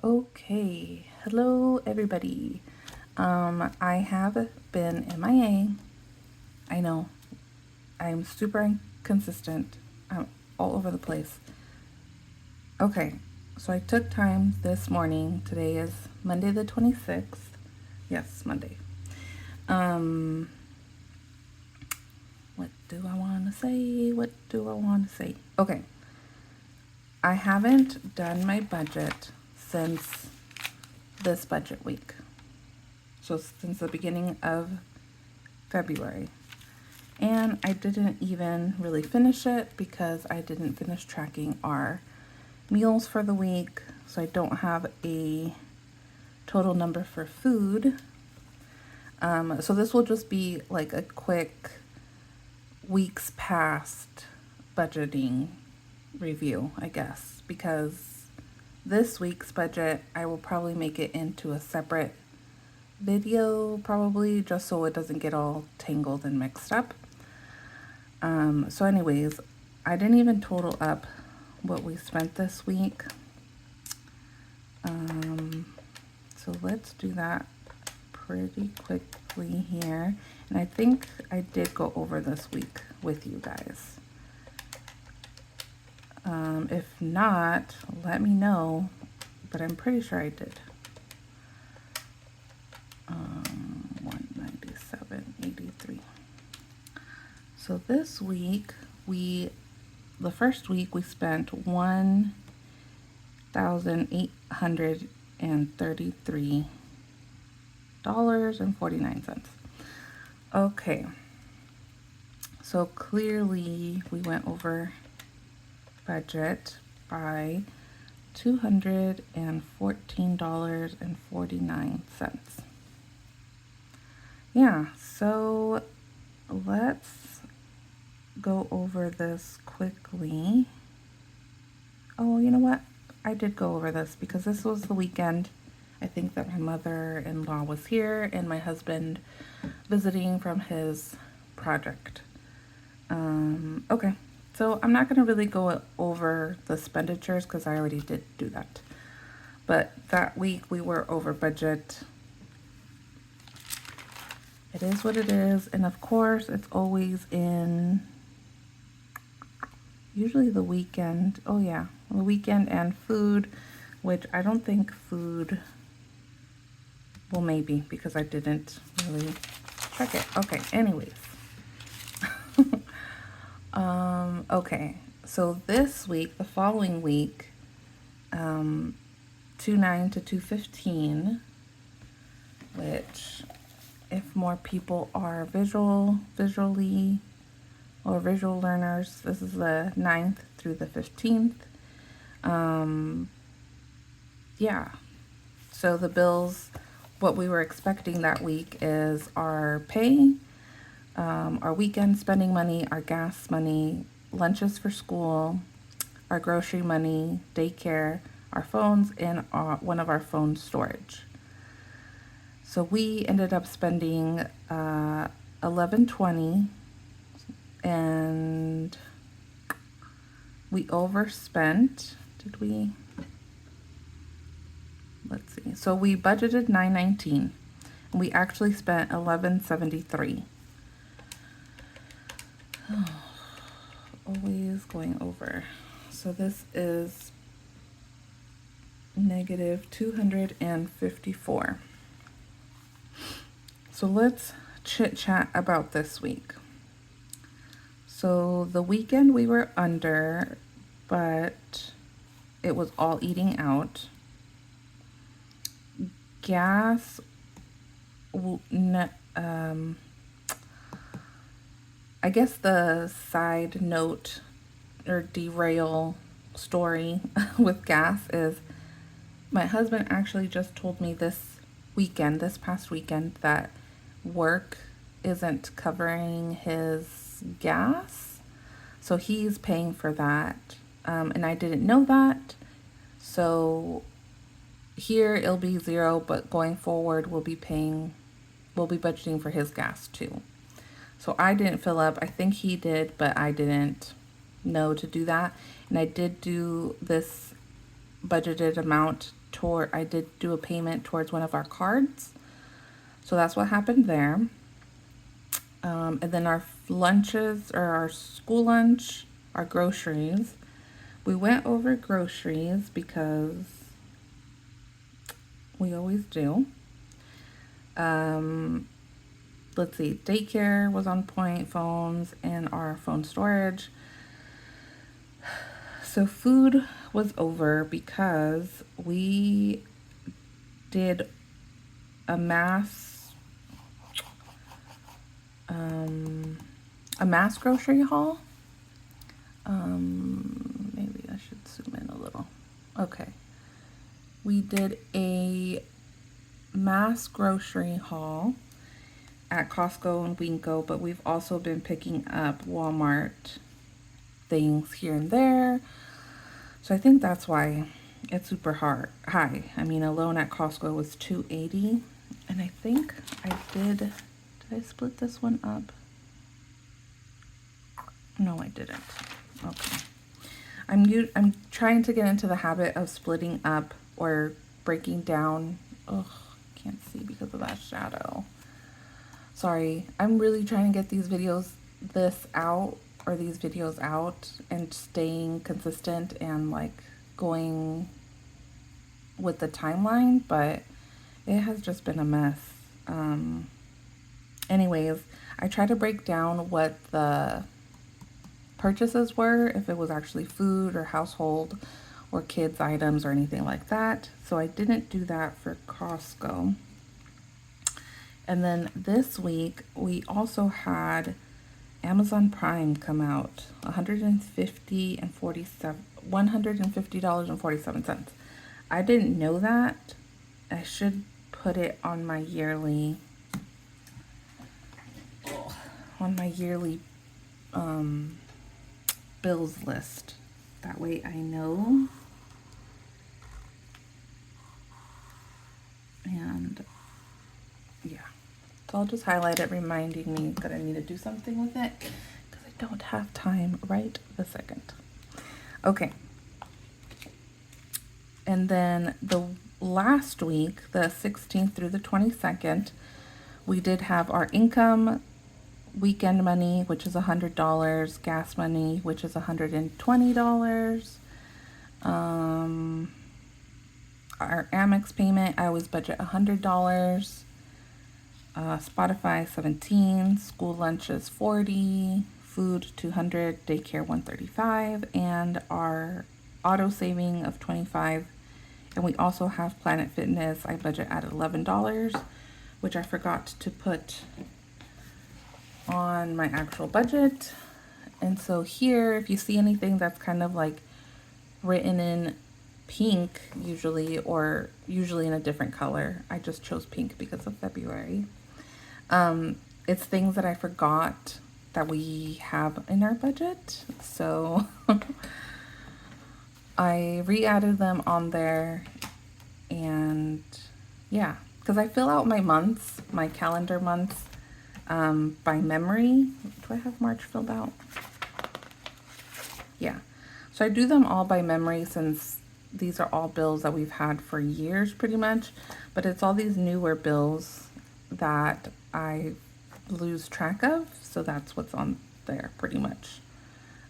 Okay, hello everybody. I have been MIA. I know, I'm super inconsistent. I'm all over the place. Okay, so I took time this morning. Today is Monday the 26th. Yes, Monday. Um, what do I want to say? What do I want to say? Okay, I haven't done my budget since this budget week. So since the beginning of February. And I didn't even really finish it because I didn't finish tracking our meals for the week. So I don't have a total number for food. So this will just be like a quick weeks past budgeting review, I guess, because this week's budget, I will probably make it into a separate video, probably, just so it doesn't get all tangled and mixed up. So anyways, I didn't even total up what we spent this week. So let's do that pretty quickly here. And I think I did go over this week with you guys. If not, let me know, but I'm pretty sure I did. 197.83. So this week, the first week we spent $1,833.49. Okay, so clearly we went over budget by $214.49. Yeah, so let's go over this quickly. Oh, you know what? I did go over this because this was the weekend. I think that my mother-in-law was here and my husband visiting from his project. Okay, so I'm not going to really go over the expenditures because I already did do that. But that week we were over budget. It is what it is. And of course, it's always in usually the weekend. Oh yeah, the weekend and food, which I don't think food, well maybe because I didn't really check it. Okay, anyways. Okay, so this week, the following week, 2/9 to 2/15, which if more people are visually or visual learners, this is the 9th through the 15th. Yeah, so the bills, what we were expecting that week is our pay, our weekend spending money, our gas money, lunches for school, our grocery money, daycare, our phones, and one of our phone storage. So we ended up spending $11.20, and we overspent. Did we? Let's see. So we budgeted $9.19, and we actually spent $11.73. Always going over. So this is negative 254. So let's chit chat about this week. So the weekend we were under, but it was all eating out. Gas, I guess the side note or derail story with gas is my husband actually just told me this past weekend, that work isn't covering his gas. So he's paying for that. And I didn't know that. So here it'll be zero, but going forward we'll be budgeting for his gas too. So I didn't fill up. I think he did, but I didn't know to do that. And I did do this budgeted amount toward, I did do a payment towards one of our cards. So that's what happened there. And then our lunches, or our school lunch, our groceries. We went over groceries because we always do. Let's see, daycare was on point, phones, and our phone storage. So food was over because we did a mass grocery haul. Maybe I should zoom in a little. Okay. We did a mass grocery haul at Costco and Winco, but we've also been picking up Walmart things here and there. So I think that's why it's super high. I mean, alone at Costco was $2.80, and I think I did I split this one up? No, I didn't. Okay. I'm trying to get into the habit of splitting up or breaking down. Ugh, can't see because of that shadow. Sorry, I'm really trying to get these videos out and staying consistent and like going with the timeline, but it has just been a mess. Anyways, I try to break down what the purchases were, if it was actually food or household or kids items or anything like that. So I didn't do that for Costco. And then this week we also had Amazon Prime come out, $150.47. I didn't know that. I should put it on my yearly bills list. That way I know. And yeah, so I'll just highlight it, reminding me that I need to do something with it because I don't have time right this second. Okay. And then the last week, the 16th through the 22nd, we did have our income, weekend money, which is $100, gas money, which is $120. Our Amex payment, I always budget $100. Spotify $17, school lunches $40, food $200, daycare $135, and our auto saving of $25. And we also have Planet Fitness. I budget at $11, which I forgot to put on my actual budget. And so here, if you see anything that's kind of like written in pink usually, or usually in a different color, I just chose pink because of February. It's things that I forgot that we have in our budget. So I re-added them on there, and yeah, because I fill out my months, my calendar months, by memory. Do I have March filled out? Yeah. So I do them all by memory since these are all bills that we've had for years pretty much, but it's all these newer bills that I lose track of. So that's what's on there pretty much.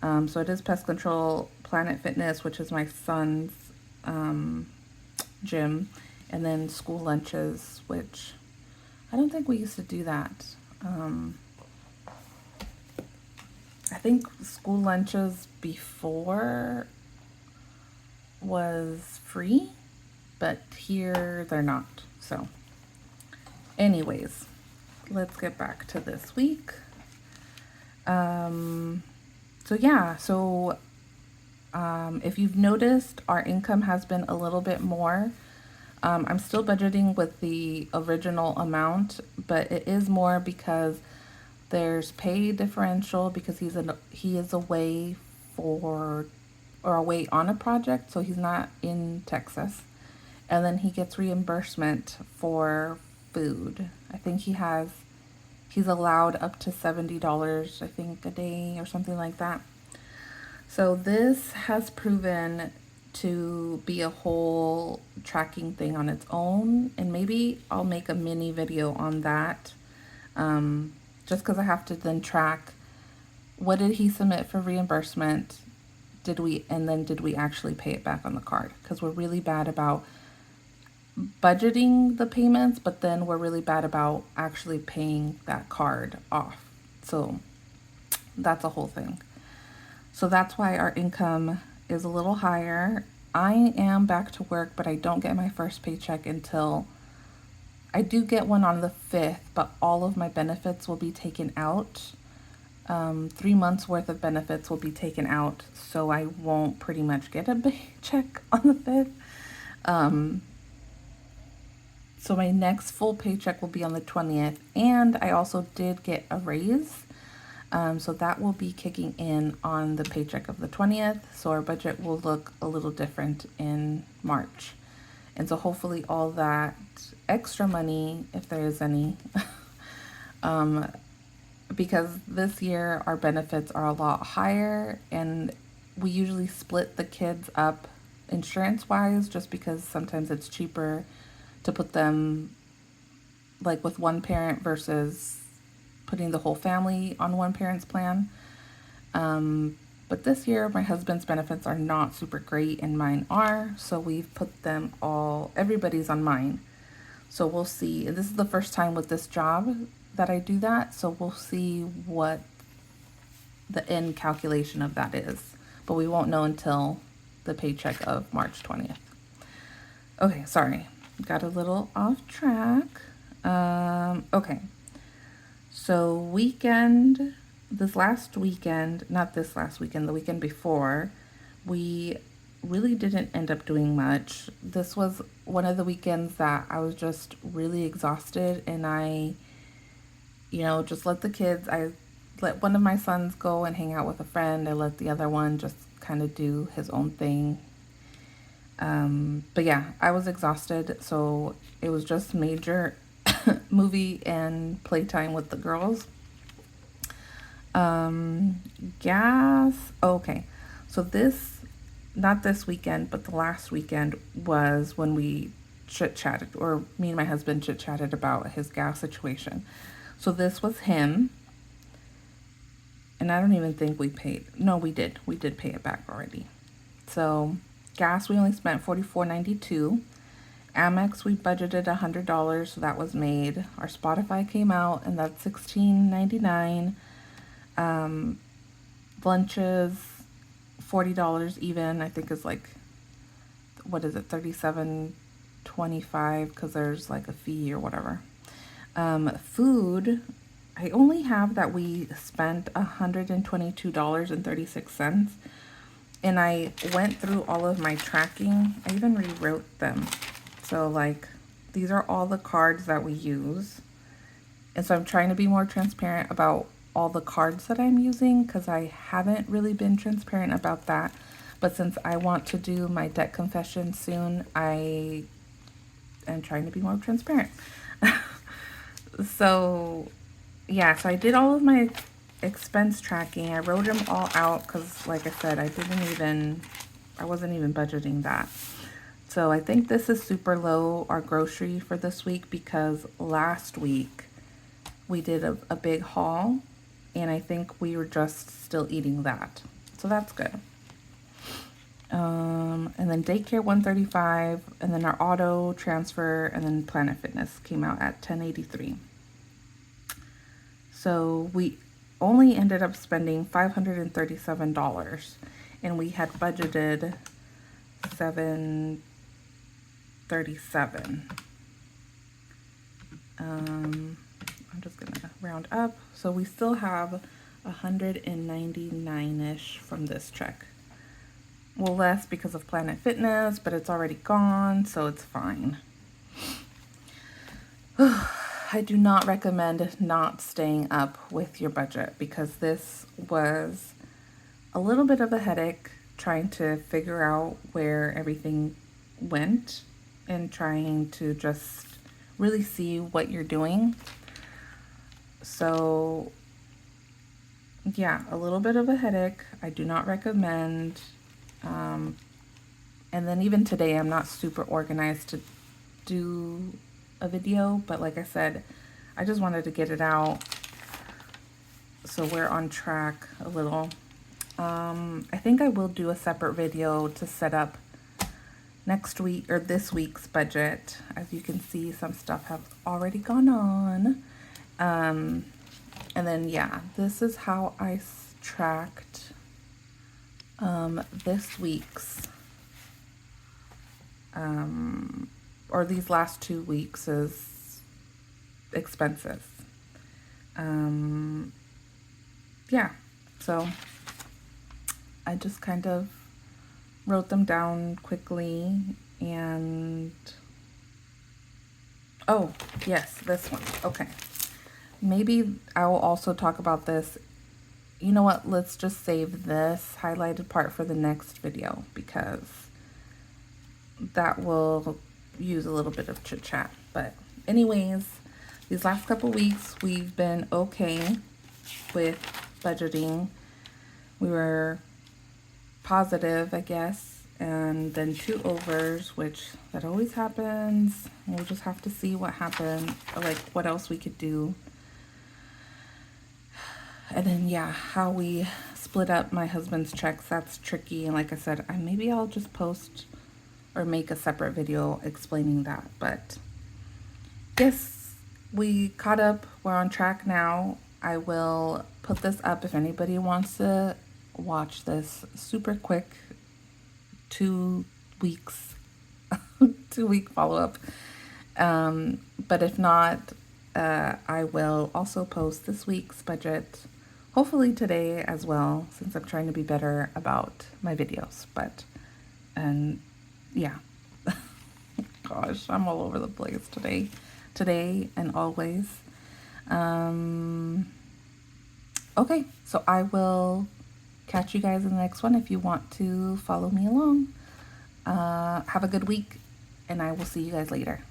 So it is pest control, Planet Fitness, which is my son's gym, and then school lunches, which I don't think we used to do that. I think school lunches before was free, but here they're not. So anyways, let's get back to this week. If you've noticed, our income has been a little bit more. I'm still budgeting with the original amount, but it is more because there's pay differential because he is away away on a project, so he's not in Texas. And then he gets reimbursement for food. I think he's allowed up to $70, I think, a day or something like that. So this has proven to be a whole tracking thing on its own, and maybe I'll make a mini video on that, just because I have to then track what did he submit for reimbursement, did we actually pay it back on the card, because we're really bad about budgeting the payments, but then we're really bad about actually paying that card off. So that's a whole thing. So that's why our income is a little higher. I am back to work, but I don't get my first paycheck until, I do get one on the 5th, but all of my benefits will be taken out. 3 months worth of benefits will be taken out, so I won't pretty much get a paycheck on the 5th. So my next full paycheck will be on the 20th, and I also did get a raise. So that will be kicking in on the paycheck of the 20th. So our budget will look a little different in March. And so hopefully all that extra money, if there is any, because this year our benefits are a lot higher, and we usually split the kids up insurance wise, just because sometimes it's cheaper to put them like with one parent versus putting the whole family on one parent's plan. But this year my husband's benefits are not super great and mine are, so we've put them all, everybody's on mine. So we'll see. This is the first time with this job that I do that, so we'll see what the end calculation of that is. But we won't know until the paycheck of March 20th. Okay, sorry. Got a little off track. Okay. So this last weekend, not this last weekend, the weekend before, we really didn't end up doing much. This was one of the weekends that I was just really exhausted, and I, just let the kids, I let one of my sons go and hang out with a friend. I let the other one just kind of do his own thing. But yeah, I was exhausted, so it was just major movie and playtime with the girls. Gas. Okay. So not this weekend, but the last weekend was when we chit-chatted, or me and my husband chit-chatted about his gas situation. So this was him. And I don't even think we paid. No, we did. We did pay it back already. So gas, we only spent $44.92. Amex, we budgeted $100, so that was made. Our Spotify came out, and that's $16.99. Lunches, $40 even. I think is like, what is it, $37.25, because there's like a fee or whatever. Food, I only have that we spent $122.36. And I went through all of my tracking. I even rewrote them. So like, these are all the cards that we use. And so I'm trying to be more transparent about all the cards that I'm using, because I haven't really been transparent about that. But since I want to do my debt confession soon, I am trying to be more transparent. So yeah, so I did all of my expense tracking. I wrote them all out because, like I said, I wasn't even budgeting that. So I think this is super low, our grocery for this week, because last week we did a big haul, and I think we were just still eating that. So that's good. And then daycare $135, and then our auto transfer, and then Planet Fitness came out at $10.83. So we only ended up spending $537, and we had budgeted $737. I'm just gonna round up. So we still have 199-ish from this check. Well, less because of Planet Fitness, but it's already gone, so it's fine. I do not recommend not staying up with your budget, because this was a little bit of a headache trying to figure out where everything went and trying to just really see what you're doing. So yeah, a little bit of a headache. I do not recommend And then even today, I'm not super organized to do a video, but like I said, I just wanted to get it out so we're on track a little. I think I will do a separate video to set up next week or this week's budget. As you can see, some stuff has already gone on. And then, yeah, this is how I tracked this week's, or these last 2 weeks' expenses. Yeah, so I just kind of wrote them down quickly. And oh yes, this one. Okay, maybe I will also talk about this. You know what, let's just save this highlighted part for the next video, because that will use a little bit of chit chat. But anyways, these last couple weeks we've been okay with budgeting. We were positive, I guess, and then 2 overs, which that always happens. We'll just have to see what happened, or like what else we could do. And then, yeah, how we split up my husband's checks, that's tricky. And like I said, maybe I'll just post or make a separate video explaining that. But yes, we caught up. We're on track now. I will put this up if anybody wants to watch this super quick 2 weeks 2-week follow-up. But if not, I will also post this week's budget, hopefully today as well, since I'm trying to be better about my videos. But, and yeah, gosh, I'm all over the place today and always. Okay, so I will catch you guys in the next one if you want to follow me along. Have a good week, and I will see you guys later.